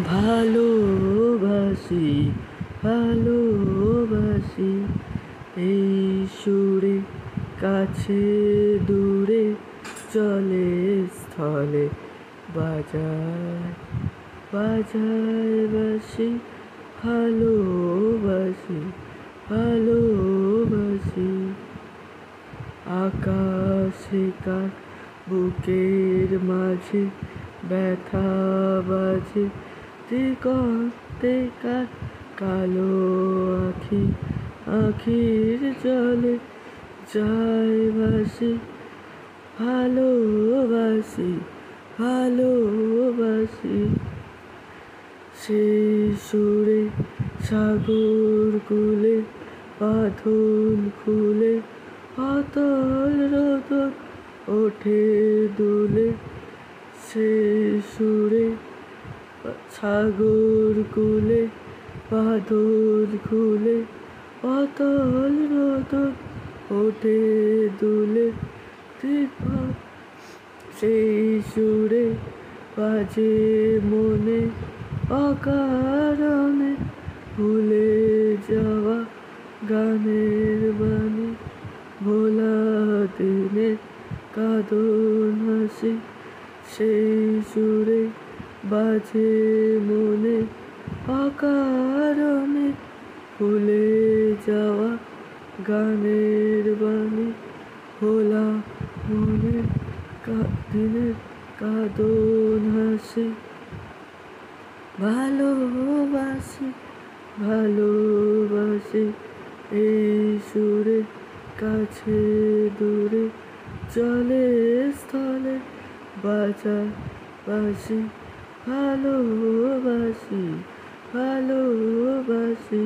ভালোবাসি ভালোবাসি এই সুরে কাছে দূরে চলে স্থলে বাজায় বাজায় বাসি ভালোবাসি ভালোবাসি আকাশে কার বুকের মাঝে ব্যথা বাজে দিগন্তে কার কালো আখি আখির জলে যায় ভাসি ভালোবাসি ভালোবাসি সেই সুরে সাগর কুলে বাঁধন খুলে অতল রোদন ওঠে দুলে সেই সুরে সাগর কুলে বাঁধন খুলে অতল রোদন ওঠে দুলে সেই সুরে বাজে মনে অকারণে ভুলে যাওয়া গানের বাণী ভোলা দিনের কাঁদন হাসি সেই সুরে বাজে মনে অকারণে ভুলে যাওয়া গানের বাণী ভোলা মনের দিনের কাঁদন হাসি ভালোবাসি ভালোবাসি এই সুরে কাছে দূরে চলে স্থলে বাজায় বাসি ভালোবাসি ভালোবাসি।